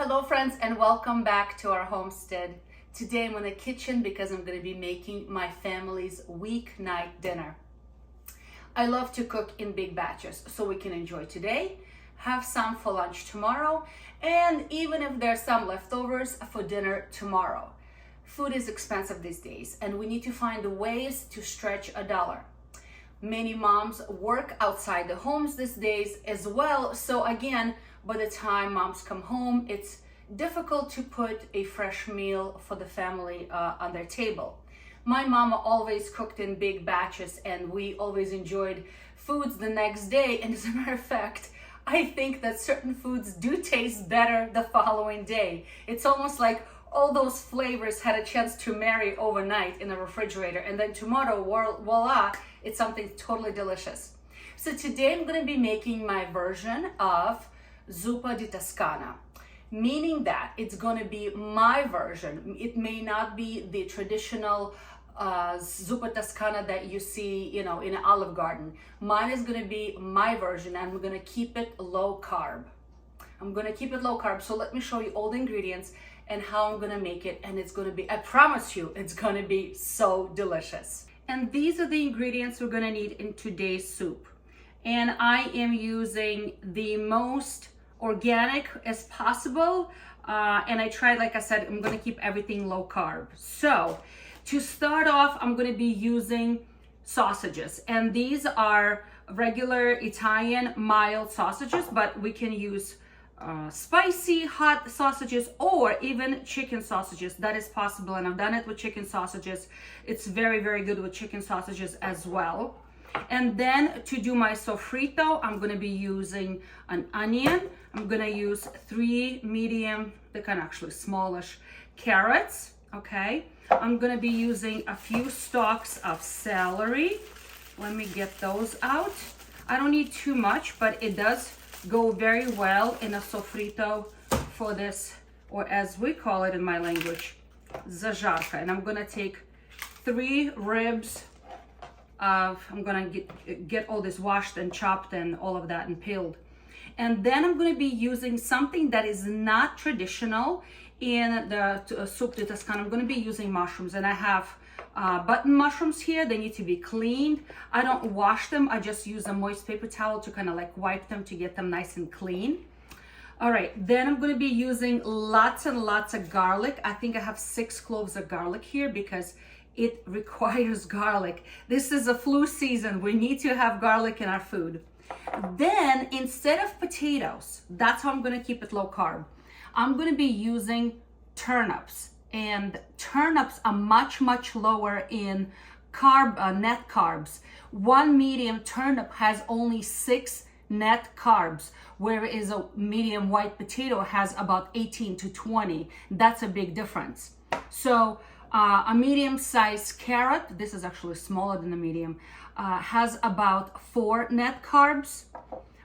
Hello friends, and welcome back to our homestead. Today I'm in the kitchen because I'm going to be making my family's weeknight dinner. I love to cook in big batches so we can enjoy today, have some for lunch tomorrow, and even if there's some leftovers for dinner tomorrow. Food is expensive these days and we need to find ways to stretch a dollar. Many moms work outside the homes these days as well, so again, by the time moms come home, it's difficult to put a fresh meal for the family on their table. My mama always cooked in big batches and we always enjoyed foods the next day, and as a matter of fact, I think that certain foods do taste better the following day. It's almost like all those flavors had a chance to marry overnight in the refrigerator, and then tomorrow, voila, it's something totally delicious. So today I'm going to be making my version of Zuppa di Toscana, meaning that it's going to be my version. It may not be the traditional Zuppa Toscana that you see, in an Olive Garden. Mine is going to be my version, and I'm going to keep it low carb. So let me show you all the ingredients and how I'm going to make it, and it's going to be, I promise you, it's going to be so delicious. And these are the ingredients we're going to need in today's soup. And I am using the most organic as possible, and I tried, like I said, I'm going to keep everything low carb. So to start off, I'm going to be using sausages, and these are regular Italian mild sausages, but we can use spicy hot sausages or even chicken sausages. That is possible, and I've done it with chicken sausages. It's very, very good with chicken sausages as well. And then to do my sofrito, I'm going to be using an onion. I'm going to use 3 medium, they're kind of actually smallish, carrots. Okay, I'm going to be using a few stalks of celery. Let me get those out. I don't need too much, but it does go very well in a sofrito for this, or as we call it in my language, zajarka. And I'm going to take 3 ribs of, I'm going to get all this washed and chopped and all of that and peeled. And then I'm going to be using something that is not traditional in the soup di Toscana. I'm going to be using mushrooms, and I have button mushrooms here. They need to be cleaned. I don't wash them. I just use a moist paper towel to kind of like wipe them to get them nice and clean. All right, then I'm going to be using lots and lots of garlic. I think I have 6 cloves of garlic here because it requires garlic. This is a flu season. We need to have garlic in our food. Then instead of potatoes, that's how I'm going to keep it low carb. I'm going to be using turnips, and turnips are much, much lower in carb, net carbs. 1 medium turnip has only 6 net carbs, whereas a medium white potato has about 18 to 20. That's a big difference. So a medium-sized carrot, this is actually smaller than a medium, has about 4 net carbs.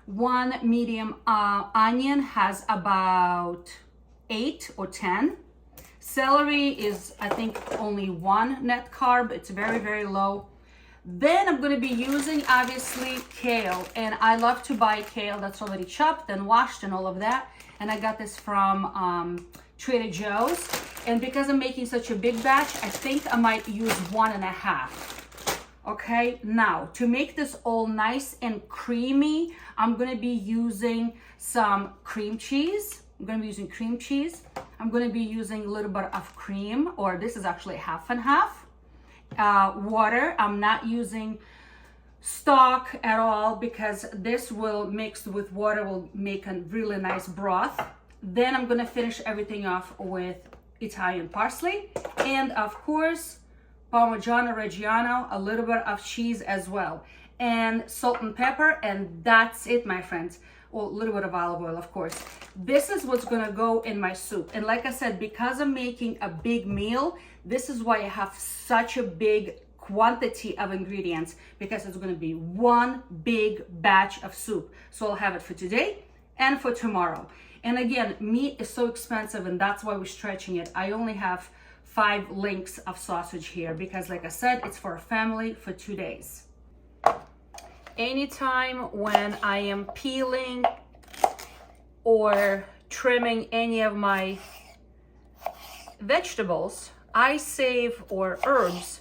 1 medium onion has about 8 or 10. Celery is, I think, only 1 net carb. It's very, very low. Then I'm going to be using, obviously, kale. And I love to buy kale that's already chopped and washed and all of that. And I got this from Trader Joe's. And because I'm making such a big batch, I think I might use 1.5. Okay, now to make this all nice and creamy, I'm going to be using some cream cheese. I'm going to be using cream cheese. I'm going to be using a little bit of cream, or this is actually half and half. Water. I'm not using stock at all because this will mix with water, will make a really nice broth. Then I'm going to finish everything off with Italian parsley, and of course Parmigiano Reggiano, a little bit of cheese as well, and salt and pepper, and that's it, my friends. Well, a little bit of olive oil, of course. This is what's gonna go in my soup. And like I said, because I'm making a big meal, this is why I have such a big quantity of ingredients, because it's gonna be 1 big batch of soup. So I'll have it for today and for tomorrow. And again, meat is so expensive, and that's why we're stretching it. I only have 5 links of sausage here because, like I said, it's for a family for 2 days. Anytime when I am peeling or trimming any of my vegetables, I save, or herbs,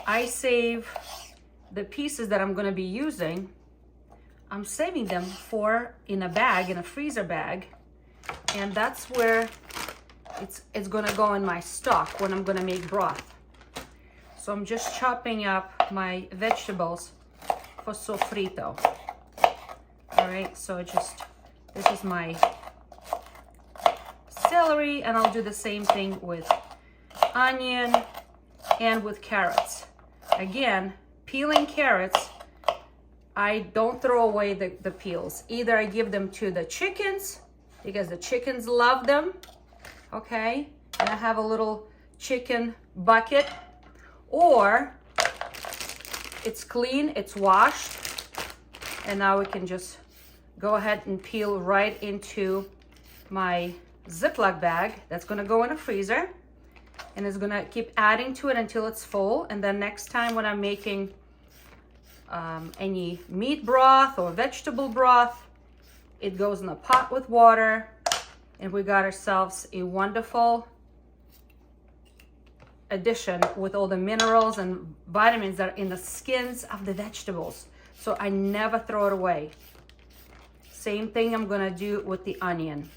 I save the pieces that I'm going to be using. I'm saving them for in a bag, in a freezer bag, and that's where it's going to go in my stock when I'm going to make broth. So I'm just chopping up my vegetables for sofrito. All right, so this is my celery, and I'll do the same thing with onion and with carrots. Again, peeling carrots, I don't throw away the peels. Either I give them to the chickens because the chickens love them, okay? And I have a little chicken bucket, or it's clean, it's washed, and now we can just go ahead and peel right into my Ziploc bag that's gonna go in a freezer, and it's gonna keep adding to it until it's full. And then next time when I'm making any meat broth or vegetable broth, it goes in a pot with water, and we got ourselves a wonderful addition with all the minerals and vitamins that are in the skins of the vegetables. So I never throw it away. Same thing I'm gonna do with the onion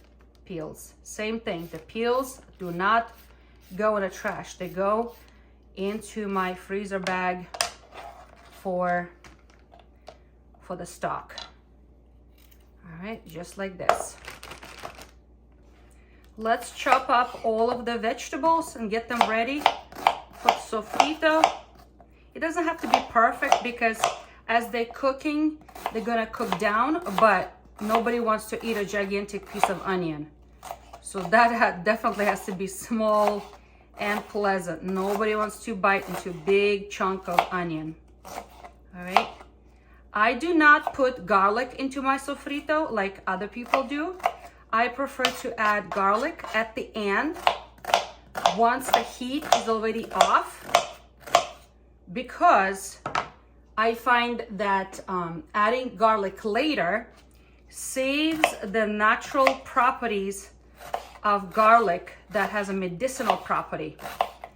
peels. Same thing, the peels do not go in the trash. They go into my freezer bag for the stock. All right, just like this. Let's chop up all of the vegetables and get them ready for sofrito. It doesn't have to be perfect because as they're cooking, they're gonna cook down, but nobody wants to eat a gigantic piece of onion. So that definitely has to be small and pleasant. Nobody wants to bite into a big chunk of onion. All right. I do not put garlic into my sofrito like other people do. I prefer to add garlic at the end once the heat is already off, because I find that adding garlic later saves the natural properties of garlic that has a medicinal property,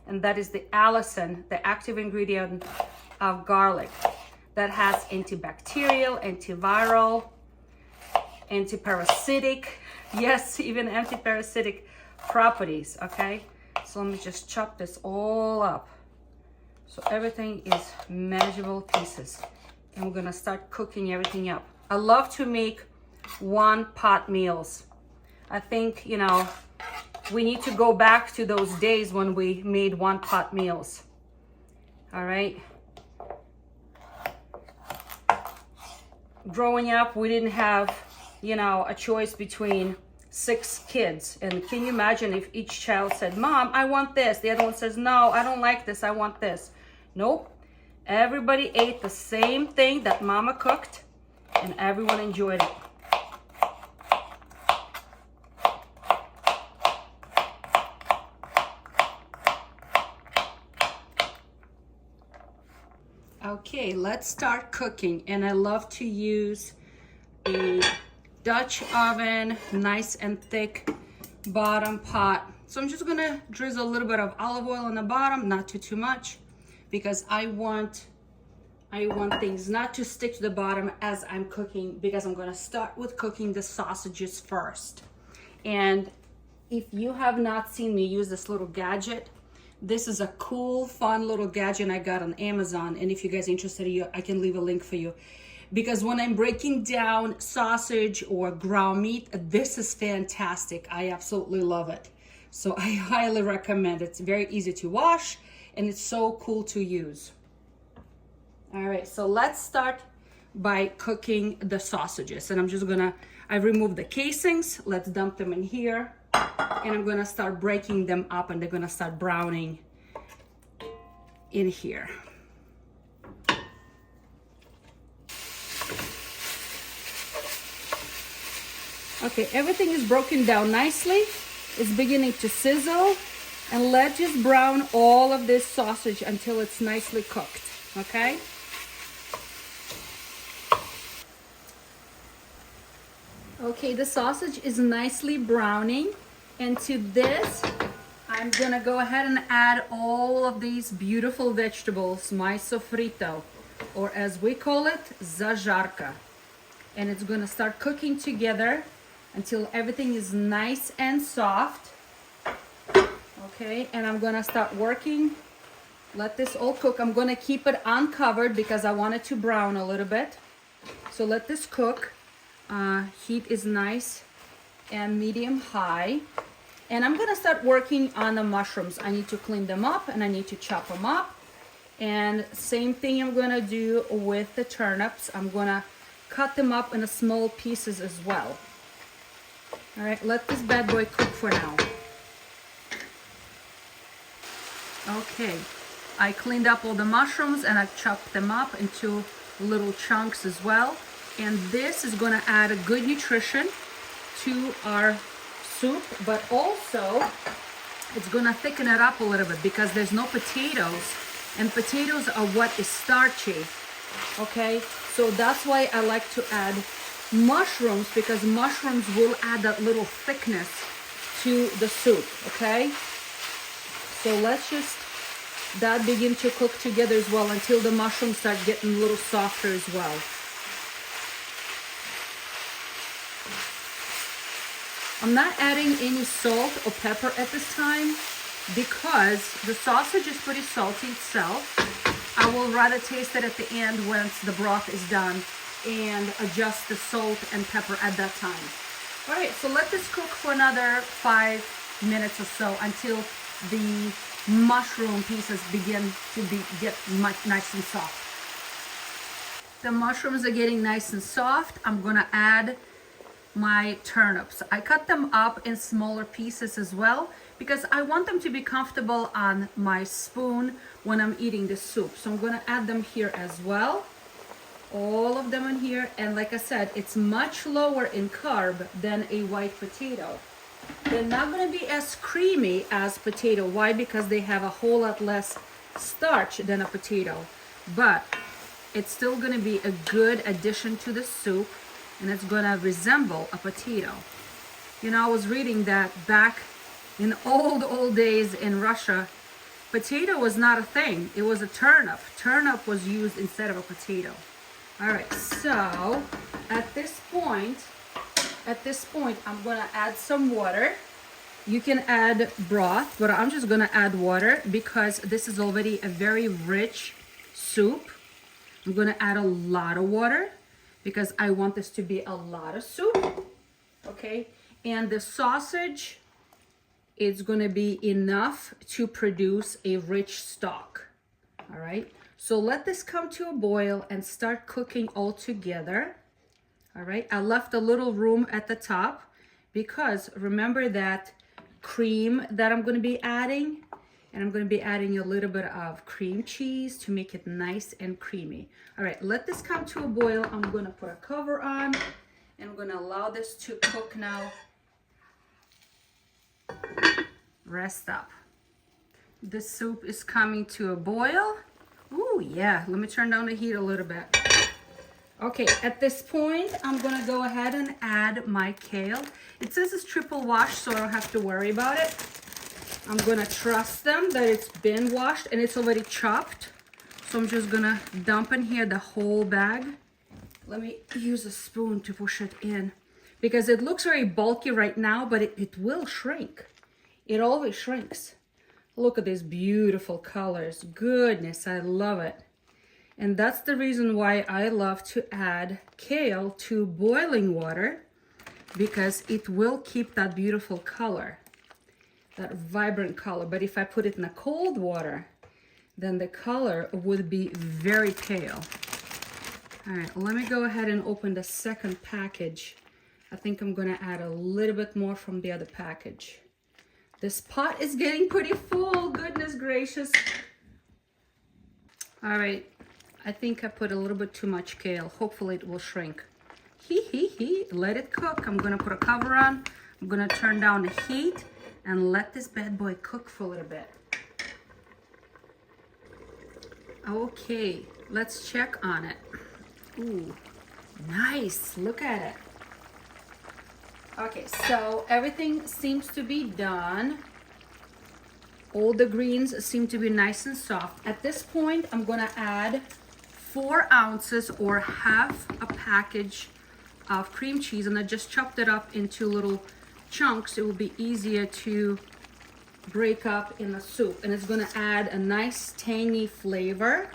and that is the allicin, the active ingredient of garlic that has antibacterial, antiviral, antiparasitic, yes, even antiparasitic properties, okay? So let me just chop this all up. So everything is manageable pieces, and we're gonna start cooking everything up. I love to make one pot meals. I think, you know, we need to go back to those days when we made one pot meals. All right. Growing up, we didn't have, you know, a choice between 6 kids. And can you imagine if each child said, Mom, I want this. The other one says, no, I don't like this. I want this. Nope. Everybody ate the same thing that Mama cooked, and everyone enjoyed it. Okay, let's start cooking. And I love to use a Dutch oven, nice and thick bottom pot. So I'm just gonna drizzle a little bit of olive oil on the bottom, not too much, because I want things not to stick to the bottom as I'm cooking, because I'm gonna start with cooking the sausages first. And if you have not seen me use this little gadget, this is a cool, fun little gadget I got on Amazon. And if you guys are interested, I can leave a link for you. Because when I'm breaking down sausage or ground meat, this is fantastic. I absolutely love it. So I highly recommend it. It's very easy to wash, and it's so cool to use. All right, so let's start by cooking the sausages. And I've removed the casings. Let's dump them in here. And I'm gonna start breaking them up, and they're gonna start browning in here. Okay, everything is broken down nicely. It's beginning to sizzle, and let's just brown all of this sausage until it's nicely cooked, okay? Okay, the sausage is nicely browning. And to this, I'm gonna go ahead and add all of these beautiful vegetables, my sofrito, or as we call it, zajarka. And it's gonna start cooking together until everything is nice and soft. Okay, and I'm gonna start working. Let this all cook. I'm gonna keep it uncovered because I want it to brown a little bit. So let this cook. Heat is nice and medium high. And I'm gonna start working on the mushrooms. I need to clean them up and I need to chop them up. And same thing I'm gonna do with the turnips. I'm gonna cut them up in small pieces as well. All right, let this bad boy cook for now. Okay, I cleaned up all the mushrooms and I chopped them up into little chunks as well. And this is gonna add a good nutrition to our soup, but also it's gonna thicken it up a little bit because there's no potatoes, and potatoes are what is starchy. Okay, so that's why I like to add mushrooms, because mushrooms will add that little thickness to the soup. Okay, so let's just that begin to cook together as well until the mushrooms start getting a little softer as well. I'm not adding any salt or pepper at this time because the sausage is pretty salty itself. I will rather taste it at the end once the broth is done and adjust the salt and pepper at that time. All right, so let this cook for another 5 minutes or so until the mushroom pieces begin to get nice and soft. The mushrooms are getting nice and soft. I'm gonna add my turnips. I cut them up in smaller pieces as well because I want them to be comfortable on my spoon when I'm eating the soup. So I'm gonna add them here as well. All of them in here. And like I said, it's much lower in carb than a white potato. They're not gonna be as creamy as potato. Why? Because they have a whole lot less starch than a potato. But it's still gonna be a good addition to the soup, and it's gonna resemble a potato. You know, I was reading that back in old days in Russia, potato was not a thing. It was a turnip. Turnip was used instead of a potato. All right, so at this point, I'm gonna add some water. You can add broth, but I'm just gonna add water because this is already a very rich soup. I'm gonna add a lot of water because I want this to be a lot of soup, okay? And the sausage is gonna be enough to produce a rich stock, all right? So let this come to a boil and start cooking all together, all right? I left a little room at the top because remember that cream that I'm gonna be adding, and I'm gonna be adding a little bit of cream cheese to make it nice and creamy. All right, let this come to a boil. I'm gonna put a cover on and I'm gonna allow this to cook now. Rest up. The soup is coming to a boil. Ooh, yeah, let me turn down the heat a little bit. Okay, at this point, I'm gonna go ahead and add my kale. It says it's triple washed, so I don't have to worry about it. I'm gonna trust them that it's been washed and it's already chopped. So I'm just gonna dump in here the whole bag. Let me use a spoon to push it in because it looks very bulky right now, but it will shrink. It always shrinks. Look at these beautiful colors. Goodness, I love it. And that's the reason why I love to add kale to boiling water, because it will keep that beautiful color, that vibrant color. But if I put it in a cold water, then the color would be very pale. All right, let me go ahead and open the second package. I think I'm gonna add a little bit more from the other package. This pot is getting pretty full, goodness gracious. All right, I think I put a little bit too much kale. Hopefully it will shrink. Let it cook. I'm gonna put a cover on. I'm gonna turn down the heat and let this bad boy cook for a little bit. Okay, let's check on it. Ooh, nice, look at it. Okay, so everything seems to be done. All the greens seem to be nice and soft. At this point, I'm gonna add 4 ounces or half a package of cream cheese, and I just chopped it up into little chunks. It will be easier to break up in the soup, and it's gonna add a nice tangy flavor.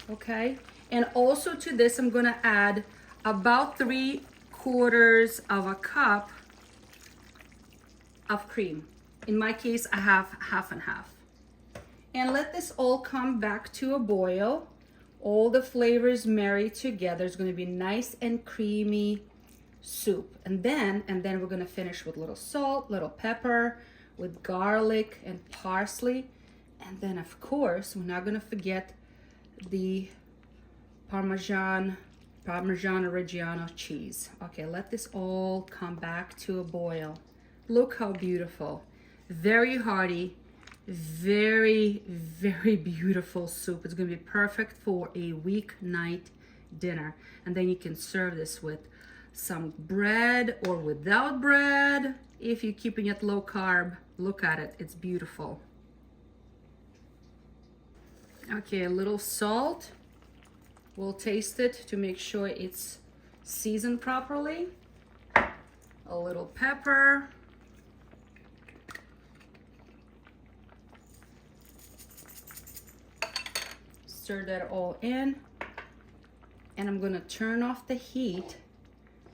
Okay, and also to this I'm gonna add about 3/4 of a cup of cream. In my case, I have half and half. And let this all come back to a boil. All the flavors marry together. It's going to be nice and creamy soup. And then we're going to finish with little salt, little pepper, with garlic and parsley. And then of course, we're not going to forget the Parmesan Reggiano cheese. Okay, let this all come back to a boil. Look how beautiful. Very hearty, very, very beautiful soup. It's gonna be perfect for a weeknight dinner. And then you can serve this with some bread or without bread. If you're keeping it low carb, look at it, it's beautiful. Okay, a little salt. We'll taste it to make sure it's seasoned properly. A little pepper. Stir that all in, and I'm gonna turn off the heat.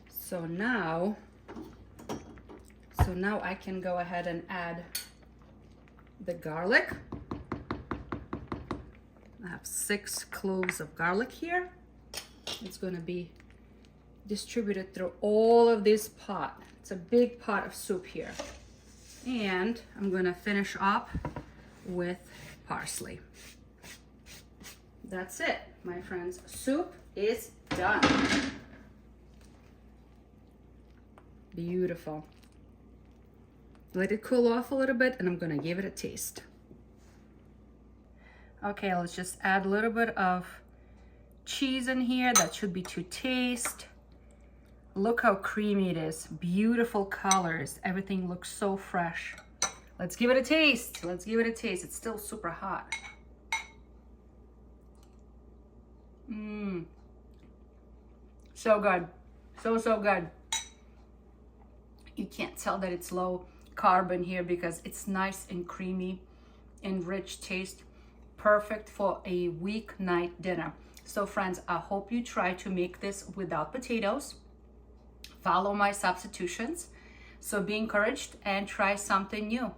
So now I can go ahead and add the garlic. I have 6 cloves of garlic here. It's gonna be distributed through all of this pot. It's a big pot of soup here. And I'm gonna finish up with parsley. That's it, my friends. Soup is done. Beautiful. Let it cool off a little bit, and I'm gonna give it a taste. Okay, let's just add a little bit of cheese in here. That should be to taste. Look how creamy it is. Beautiful colors. Everything looks so fresh. Let's give it a taste. Let's give it a taste. It's still super hot. So good. So good. You can't tell that it's low carb in here because it's nice and creamy and rich taste. Perfect for a weeknight dinner. So friends, I hope you try to make this without potatoes. Follow my substitutions. So be encouraged and try something new.